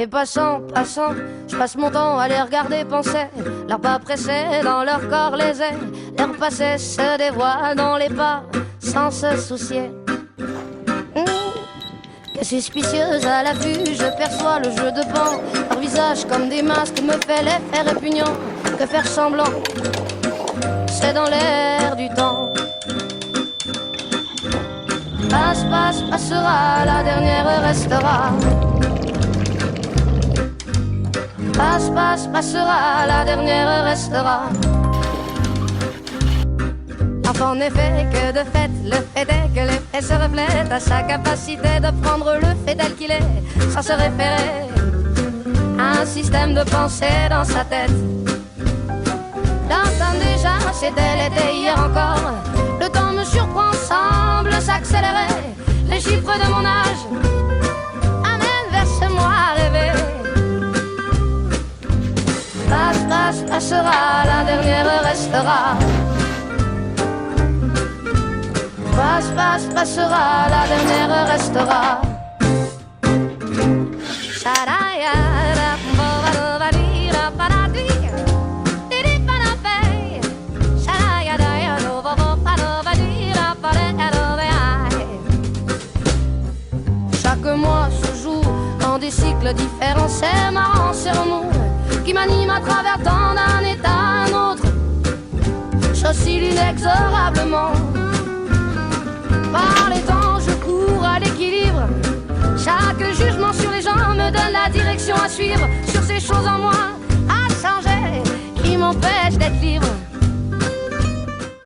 Et passant, je passe mon temps à les regarder penser. Leurs pas pressés dans leur corps les ailes. Leur passé se dévoile dans les pas sans se soucier. Que suspicieuse à la vue, je perçois le jeu de pan. Leur visage comme des masques me fait l'effet répugnant. Que faire semblant, c'est dans l'air du temps. Passe, passe, passera, la dernière restera. Passe, passe, passera, la dernière restera. En effet, que de fait, le fait est que l'effet se reflète à sa capacité de prendre le fait tel qu'il est, sans se référer à un système de pensée dans sa tête. J'entends déjà, c'était l'été hier encore. Le temps me surprend, semble s'accélérer. Les chiffres de mon âge amènent vers ce moi rêvé. Passe, passe, passera, la dernière restera. Passe, passe, passera, la dernière restera. Chaque mois se joue dans des cycles différents. C'est marrant, c'est remous qui m'anime à travers tant d'un état à un autre. J'oscille inexorablement. Par les temps, je cours à l'équilibre. Chaque jugement sur les gens me donne la direction à suivre. Sur ces choses en moi à changer qui m'empêchent d'être libre.